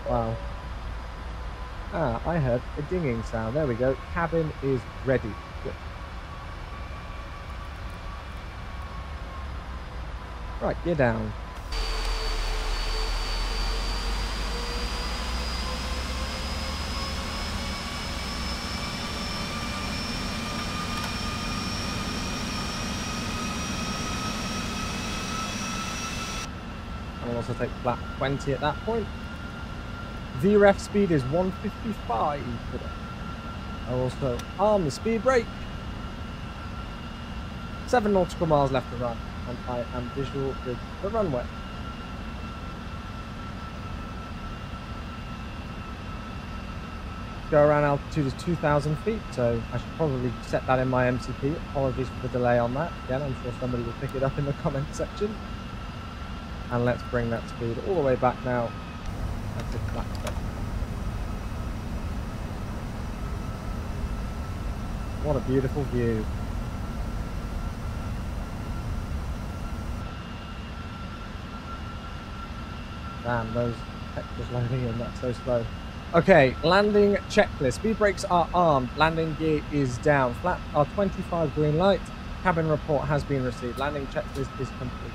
Wow. Ah, I heard a dinging sound. There we go. Cabin is ready. Good. Right, gear down. I'll also take flat 20 at that point. VREF speed is 155 today. I'll also arm the speed brake. 7 nautical miles left to run, and I am visual with the runway. Go around altitude is 2,000 feet, so I should probably set that in my MCP. Apologies for the delay on that. Again, I'm sure somebody will pick it up in the comment section. And let's bring that speed all the way back now. That's a flat step. What a beautiful view. Damn, those textures loading in, that's so slow. Okay, landing checklist. Speed brakes are armed. Landing gear is down. Flaps are 25 green light. Cabin report has been received. Landing checklist is complete.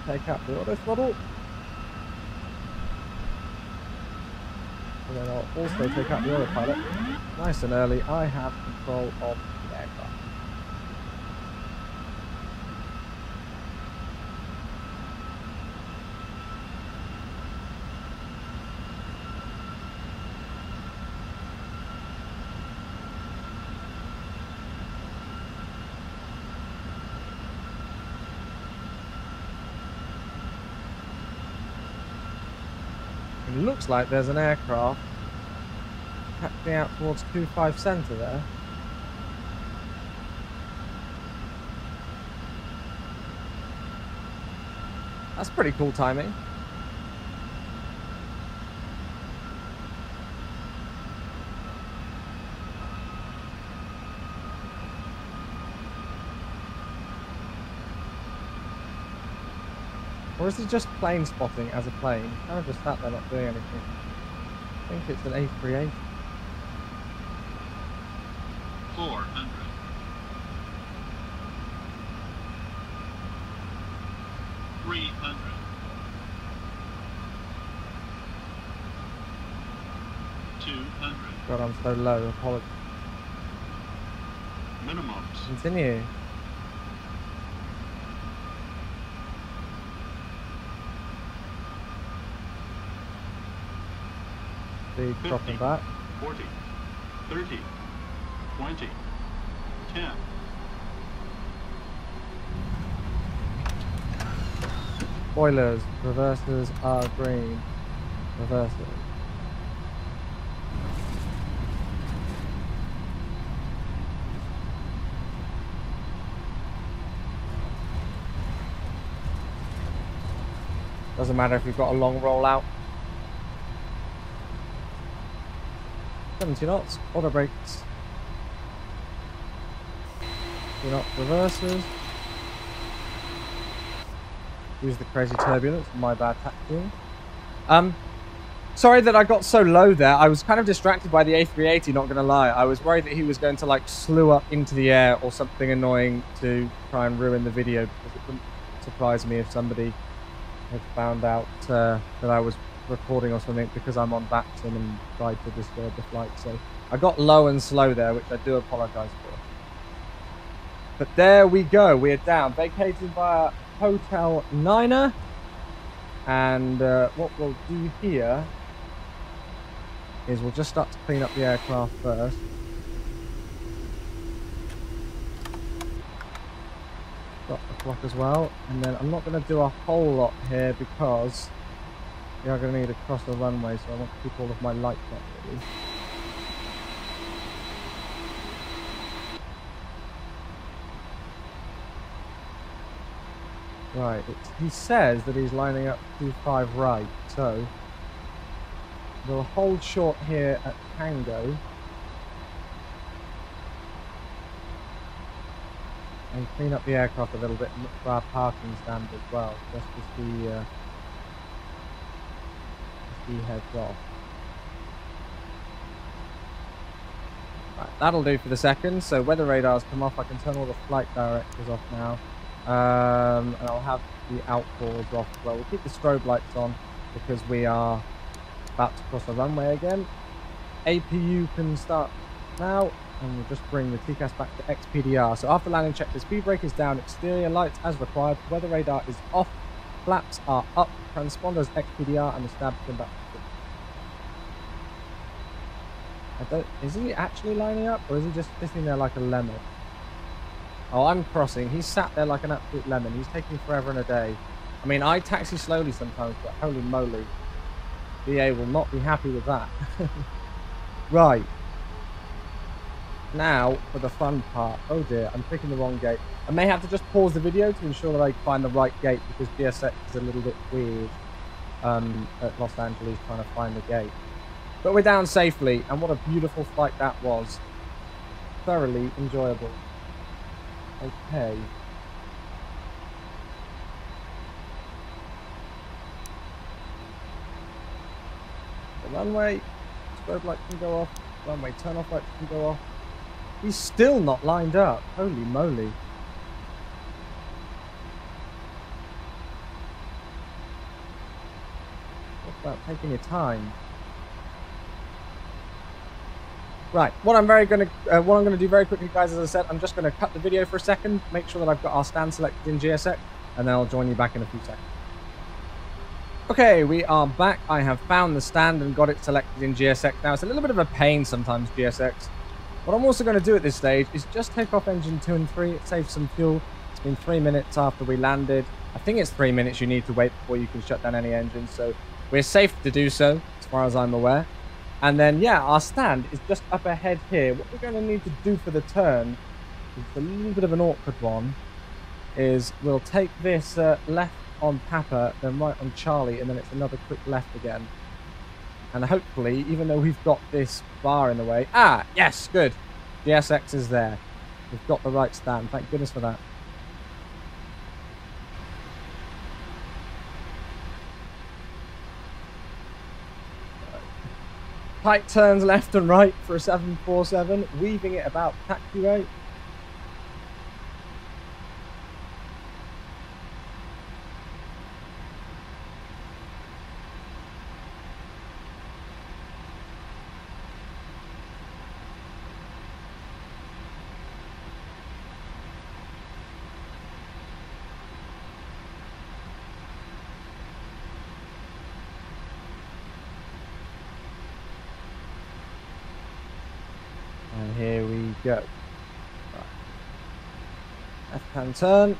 Take out the auto throttle. And then I'll also take out the autopilot. Nice and early, I have control of the aircraft. It looks like there's an aircraft taxiing out towards 25 center there. That's pretty cool timing. Or is it just plane spotting as a plane? Kind of just sat there not doing anything. I think it's an A380. 400. 300. 200. God, I'm so low. Apologies. Minimums. Continue. Speed dropping back. 40. 30. 20. 10. Spoilers. Reversers are green. Reversers. Doesn't matter if you've got a long rollout. 70 knots, auto brakes. 2 knot reversers. Use the crazy turbulence, my bad tactical. Sorry that I got so low there. I was kind of distracted by the A380, not gonna lie. I was worried that he was going to like slew up into the air or something annoying to try and ruin the video, because it wouldn't surprise me if somebody had found out that I was recording or something, because I'm on Vaxxam and tried to disturb the flight. So I got low and slow there, which I do apologize for. But there we go, we're down, vacated via Hotel Niner. And what we'll do here is we'll just start to clean up the aircraft first. Got the clock as well, and then I'm not going to do a whole lot here because we are going to need to cross the runway, so I want to keep all of my lights up really. Right, he says that he's lining up 25 right, so we'll hold short here at Tango and clean up the aircraft a little bit and look for our parking stand as well, just as he heads off. Right, that'll do for the second. So weather radars come off. I can turn all the flight directors off now. And I'll have the outboards off as well. We'll keep the strobe lights on because we are about to cross the runway again. APU can start now, and we'll just bring the TCAS back to XPDR. So after landing, check the speed brake is down, exterior lights as required, weather radar is off, flaps are up, transponders XPDR, and the stab pin back. Is he actually lining up, or is he just sitting there like a lemon? Oh, I'm crossing. He's sat there like an absolute lemon. He's taking forever and a day. I mean, I taxi slowly sometimes, but holy moly. BA will not be happy with that. Right. Now, for the fun part. Oh dear, I'm picking the wrong gate. I may have to just pause the video to ensure that I find the right gate, because GSX is a little bit weird at Los Angeles trying to find the gate. But we're down safely, and what a beautiful flight that was. Thoroughly enjoyable. Okay. The runway, strobe light can go off. Runway turn off lights can go off. He's still not lined up. Holy moly. What about taking your time? Right, what I'm going to do very quickly, guys, as I said, I'm just going to cut the video for a second, make sure that I've got our stand selected in GSX, and then I'll join you back in a few seconds. Okay, we are back. I have found the stand and got it selected in GSX. Now, it's a little bit of a pain sometimes, GSX. What I'm also going to do at this stage is just take off engine 2 and 3. It saves some fuel. It's been 3 minutes after we landed. I think it's 3 minutes you need to wait before you can shut down any engines, so we're safe to do so, as far as I'm aware. And then, yeah, our stand is just up ahead here. What we're going to need to do for the turn, is a little bit of an awkward one, is we'll take this left on Papa, then right on Charlie, and then it's another quick left again. And hopefully, even though we've got this bar in the way... Ah, yes, good. GSX is there. We've got the right stand. Thank goodness for that. Tight turns left and right for a 747, weaving it about taxi rate. And here we go. Right. Left-hand turn.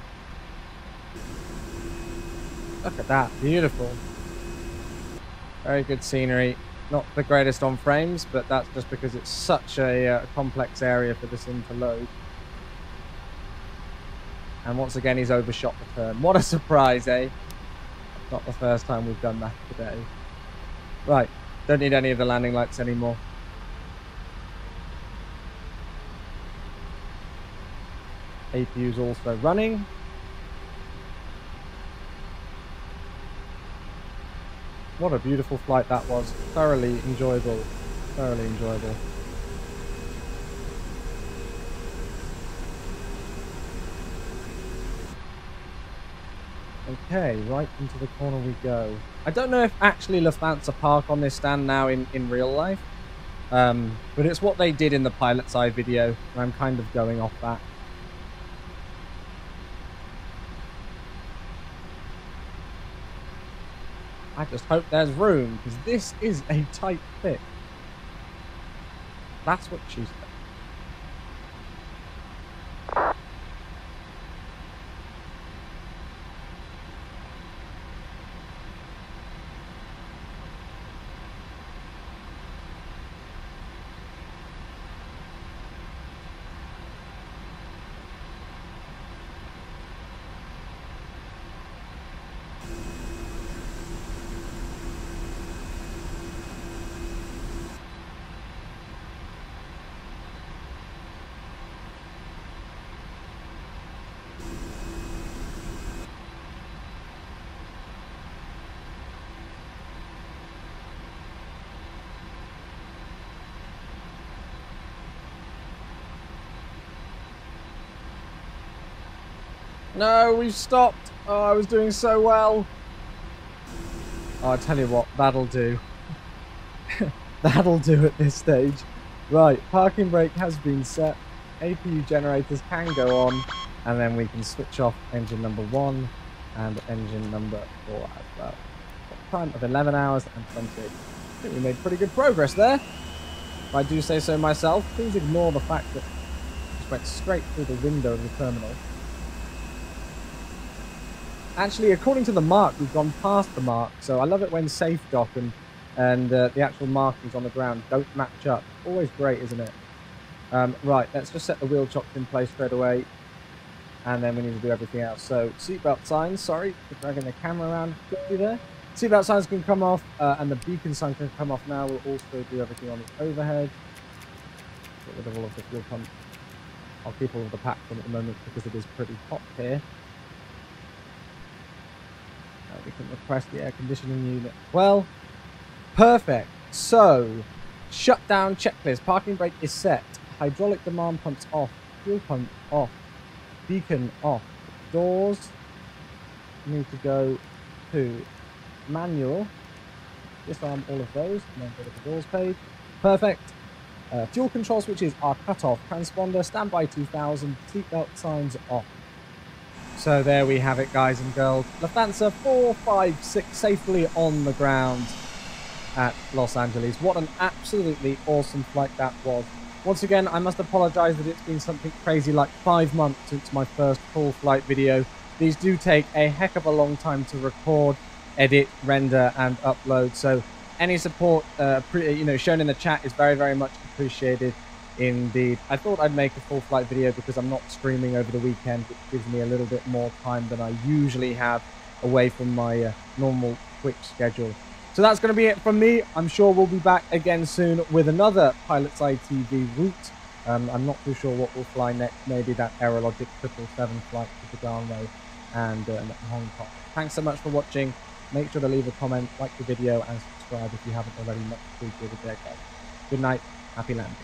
Look at that, beautiful. Very good scenery. Not the greatest on frames, but that's just because it's such a complex area for this sim to load. And once again, he's overshot the turn. What a surprise, eh? Not the first time we've done that today. Right, don't need any of the landing lights anymore. APU's also running. What a beautiful flight that was. Thoroughly enjoyable. Thoroughly enjoyable. Okay, right into the corner we go. I don't know if actually Lufthansa park on this stand now in real life. But it's what they did in the pilot's eye video. And I'm kind of going off that. I just hope there's room, because this is a tight fit. That's what she said. No, we've stopped. Oh, I was doing so well. Oh, I tell you what, that'll do. That'll do at this stage. Right, parking brake has been set. APU generators can go on, and then we can switch off engine number 1 and engine number 4 as well. Time of 11 hours and 28. I think we made pretty good progress there. If I do say so myself, please ignore the fact that it just went straight through the window of the terminal. Actually, according to the mark, we've gone past the mark, so I love it when safe dock and the actual markings on the ground don't match up. Always great, isn't it? Right, let's just set the wheel chocks in place straight away, and then we need to do everything else. So, seatbelt signs, sorry for dragging the camera around quickly there. Seatbelt signs can come off, and the beacon sign can come off now. We'll also do everything on the overhead. Get rid of all of the fuel pump. I'll keep all of the packs on at the moment because it is pretty hot here. We can request the air conditioning unit. Well, perfect. So, shutdown checklist. Parking brake is set. Hydraulic demand pumps off. Fuel pump off. Beacon off. Doors need to go to manual. Disarm all of those and then go to the doors page. Perfect. Fuel control switches are cut off. Transponder, standby 2000. Seatbelt signs off. So there we have it, guys and girls. Lufthansa 456 safely on the ground at Los Angeles. What an absolutely awesome flight that was. Once again, I must apologize that it's been something crazy like 5 months since my first full flight video. These do take a heck of a long time to record, edit, render, and upload. So any support shown in the chat is very, very much appreciated. Indeed. I thought I'd make a full flight video because I'm not streaming over the weekend, which gives me a little bit more time than I usually have. away from my normal quick schedule. So that's going to be it from me. I'm sure we'll be back again soon with another Pilot's ITV route. I'm not too sure what will fly next. Maybe that Aerologic 777 flight to the Ganway and Hong Kong. Thanks so much for watching. Make sure to leave a comment, like the video, and subscribe if you haven't already. Much appreciated there, guys. Good night. Happy landing.